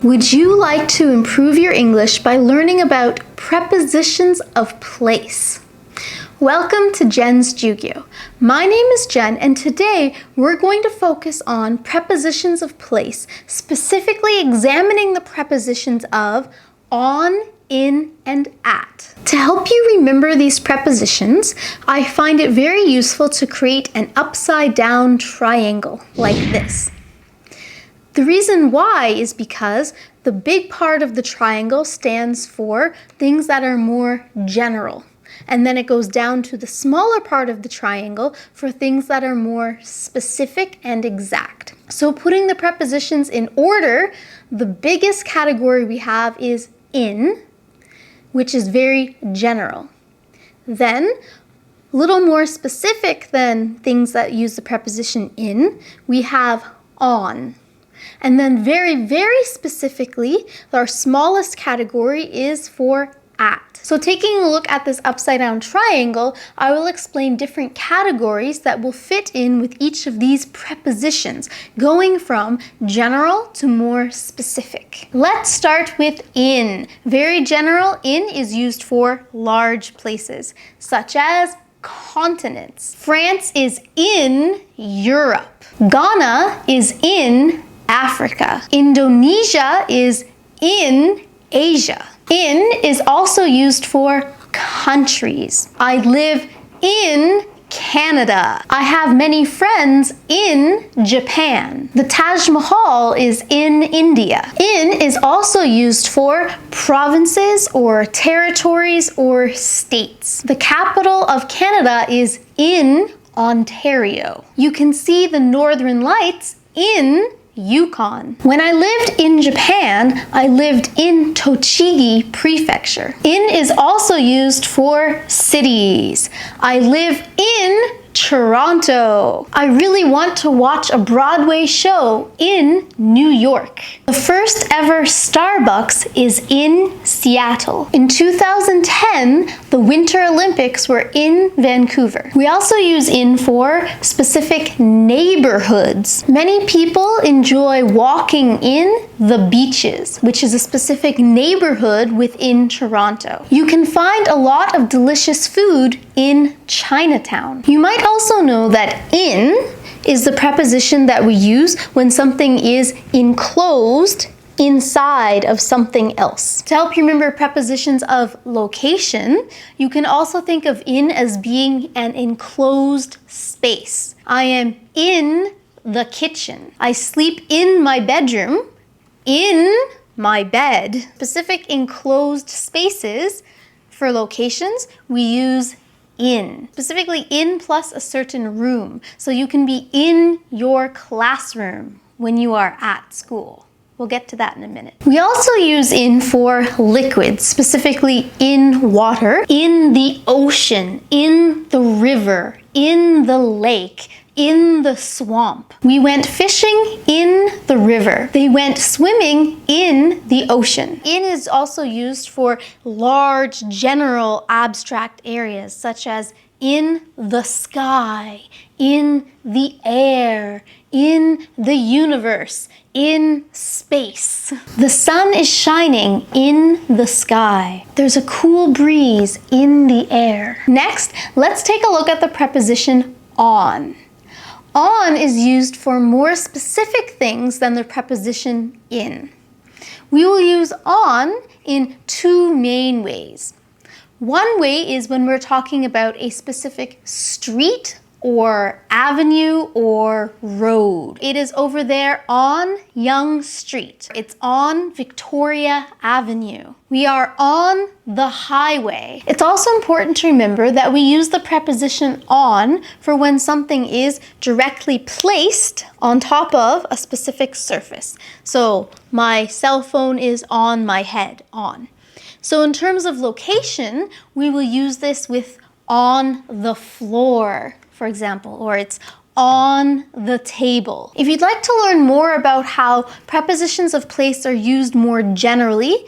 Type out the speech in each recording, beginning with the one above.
Would you like to improve your English by learning about prepositions of place? Welcome to Jen's Jyugyou. My name is Jen, and today we're going to focus on prepositions of place, specifically examining the prepositions of on, in, and at. To help you remember these prepositions, I find it very useful to create an upside-down triangle like this. The reason why is because the big part of the triangle stands for things that are more general. And then it goes down to the smaller part of the triangle for things that are more specific and exact. So putting the prepositions in order, the biggest category we have is in, which is very general. Then, a little more specific than things that use the preposition in, we have on. And then very, very specifically, our smallest category is for at. So taking a look at this upside down triangle, I will explain different categories that will fit in with each of these prepositions, going from general to more specific. Let's start with in. Very general, in is used for large places, such as continents. France is in Europe. Ghana is in Africa. Indonesia is in Asia. In is also used for countries. I live in Canada. I have many friends in Japan. The Taj Mahal is in India. In is also used for provinces or territories or states. The capital of Canada is in Ontario. You can see the northern lights in Yukon. When I lived in Japan, I lived in Tochigi Prefecture. In is also used for cities. I live in Toronto. I really want to watch a Broadway show in New York. The first ever Starbucks is in Seattle. In 2010, the Winter Olympics were in Vancouver. We also use in for specific neighborhoods. Many people enjoy walking in the beaches, which is a specific neighborhood within Toronto. You can find a lot of delicious food in Chinatown. You might also know that in is the preposition that we use when something is enclosed inside of something else. To help you remember prepositions of location, you can also think of in as being an enclosed space. I am in the kitchen. I sleep in my bedroom, in my bed. Specific enclosed spaces for locations, we use in. Specifically in plus a certain room. So you can be in your classroom when you are at school. We'll get to that in a minute. We also use in for liquids, specifically in water, in the ocean, in the river, in the lake, in the swamp. We went fishing in the river. They went swimming in the ocean. In is also used for large, general, abstract areas, such as in the sky, in the air, in the universe, in space. The sun is shining in the sky. There's a cool breeze in the air. Next, let's take a look at the preposition on. On is used for more specific things than the preposition in. We will use on in two main ways. One way is when we're talking about a specific street or avenue or road. It is over there on Yonge Street. It's on Victoria Avenue. We are on the highway. It's also important to remember that we use the preposition on for when something is directly placed on top of a specific surface. So my cell phone is on my head, on. So in terms of location, we will use this with on the floor, for example, or it's on the table. If you'd like to learn more about how prepositions of place are used more generally,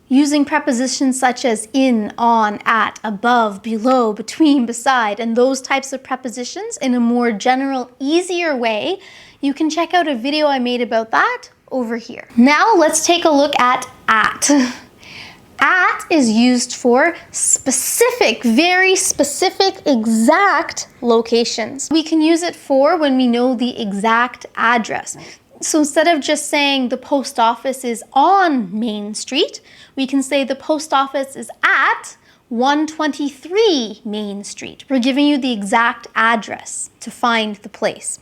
using prepositions such as in, on, at, above, below, between, beside, and those types of prepositions in a more general, easier way, you can check out a video I made about that over here. Now let's take a look at. At is used for specific, very specific, exact locations. We can use it for when we know the exact address. So instead of just saying the post office is on Main Street, we can say the post office is at 123 Main Street. We're giving you the exact address to find the place.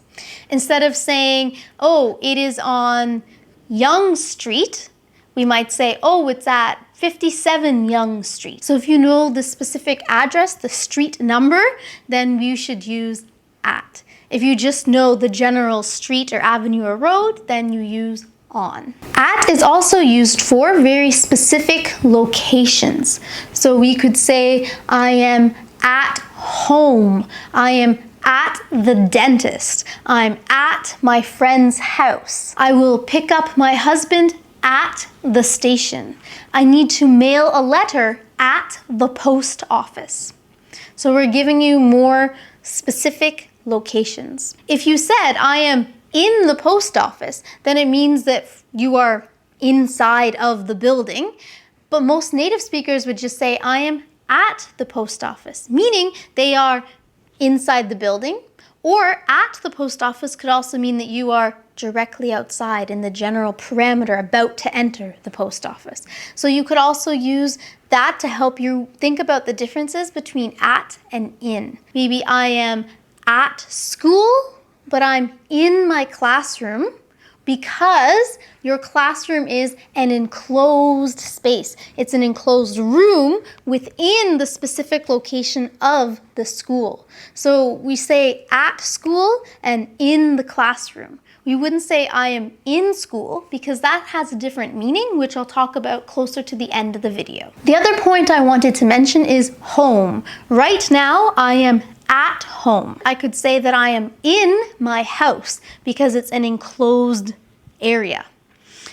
Instead of saying, oh, it is on Young Street, we might say, oh, it's at 57 Young Street. So if you know the specific address, the street number, then you should use at. If you just know the general street or avenue or road, then you use on. At is also used for very specific locations. So we could say, I am at home. I am at the dentist. I'm at my friend's house. I will pick up my husband at the station. I need to mail a letter at the post office. So we're giving you more specific locations. If you said, I am in the post office, then it means that you are inside of the building. But most native speakers would just say, I am at the post office, meaning they are inside the building. Or at the post office could also mean that you are directly outside in the general parameter about to enter the post office. So you could also use that to help you think about the differences between at and in. Maybe I am at school, but I'm in my classroom, because your classroom is an enclosed space. It's an enclosed room within the specific location of the school. So we say at school and in the classroom. We wouldn't say I am in school, because that has a different meaning, which I'll talk about closer to the end of the video. The other point I wanted to mention is home. Right now, I am at home. I could say that I am in my house because it's an enclosed area.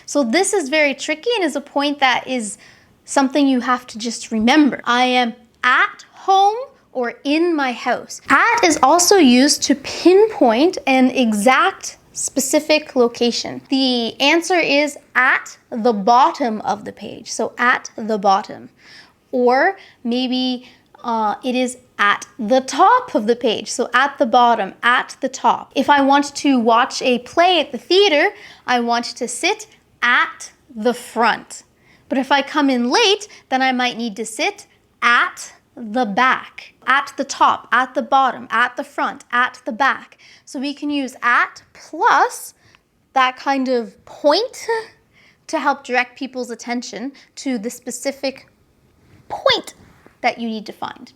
So this is very tricky and is a point that is something you have to just remember. I am at home or in my house. At is also used to pinpoint an exact specific location. The answer is at the bottom of the page. So at the bottom. Or maybe it is at the top of the page. So at the bottom, at the top. If I want to watch a play at the theater, I want to sit at the front. But if I come in late, then I might need to sit at the back. At the top, at the bottom, at the front, at the back. So we can use at plus that kind of point to help direct people's attention to the specific point that you need to find.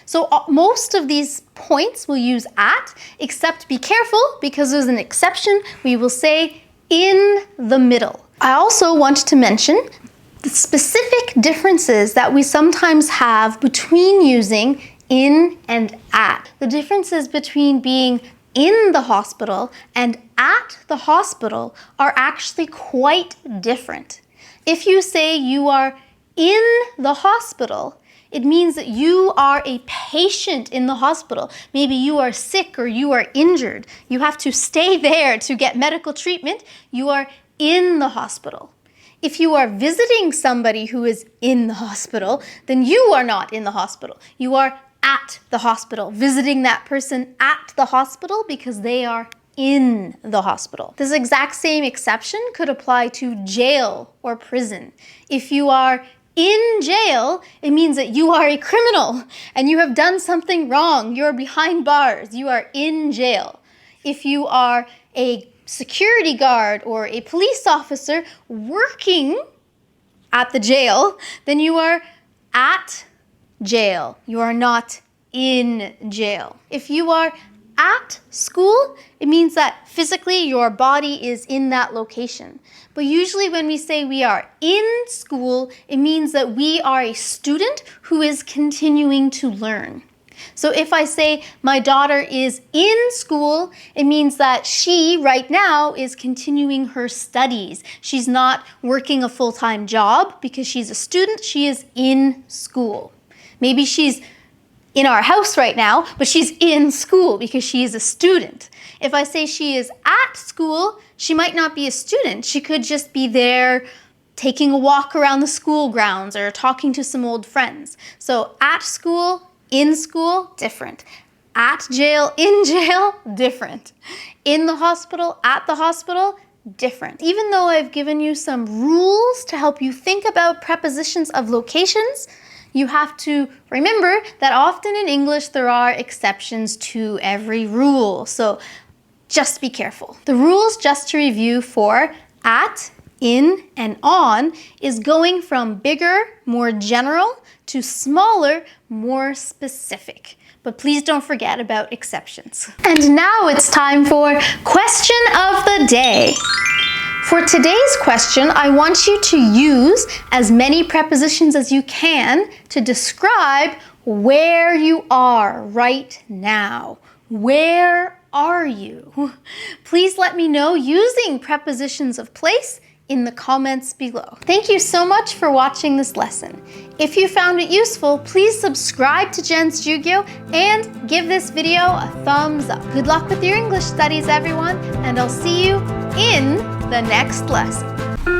So most of these points will use at, except be careful because there's an exception. We will say in the middle. I also want to mention the specific differences that we sometimes have between using in and at. The differences between being in the hospital and at the hospital are actually quite different. If you say you are in the hospital, it means that you are a patient in the hospital. Maybe you are sick or you are injured. You have to stay there to get medical treatment. You are in the hospital. If you are visiting somebody who is in the hospital, then you are not in the hospital. You are at the hospital, visiting that person at the hospital because they are in the hospital. This exact same exception could apply to jail or prison. If you are in jail, it means that you are a criminal and you have done something wrong. You're behind bars. You are in jail. If you are a security guard or a police officer working at the jail, then you are at jail. You are not in jail. If you are at school, it means that physically your body is in that location. But usually when we say we are in school, it means that we are a student who is continuing to learn. So if I say my daughter is in school, it means that she right now is continuing her studies. She's not working a full-time job because she's a student. She is in school. Maybe she's in our house right now, but she's in school because she is a student. If I say she is at school, She might not be a student. She could just be there taking a walk around the school grounds or talking to some old friends. So at school, in school, different. At jail, in jail, different. In the hospital, at the hospital, different. Even though I've given you some rules to help you think about prepositions of locations, you have to remember that often in English there are exceptions to every rule. So just be careful. The rules, just to review, for at, in, and on is going from bigger, more general, to smaller, more specific. But please don't forget about exceptions. And now it's time for question of the day. For today's question, I want you to use as many prepositions as you can to describe where you are right now. Where are you? Please let me know using prepositions of place in the comments below. Thank you so much for watching this lesson. If you found it useful, please subscribe to Jen's Jyugyou and give this video a thumbs up. Good luck with your English studies, everyone, and I'll see you in the next lesson.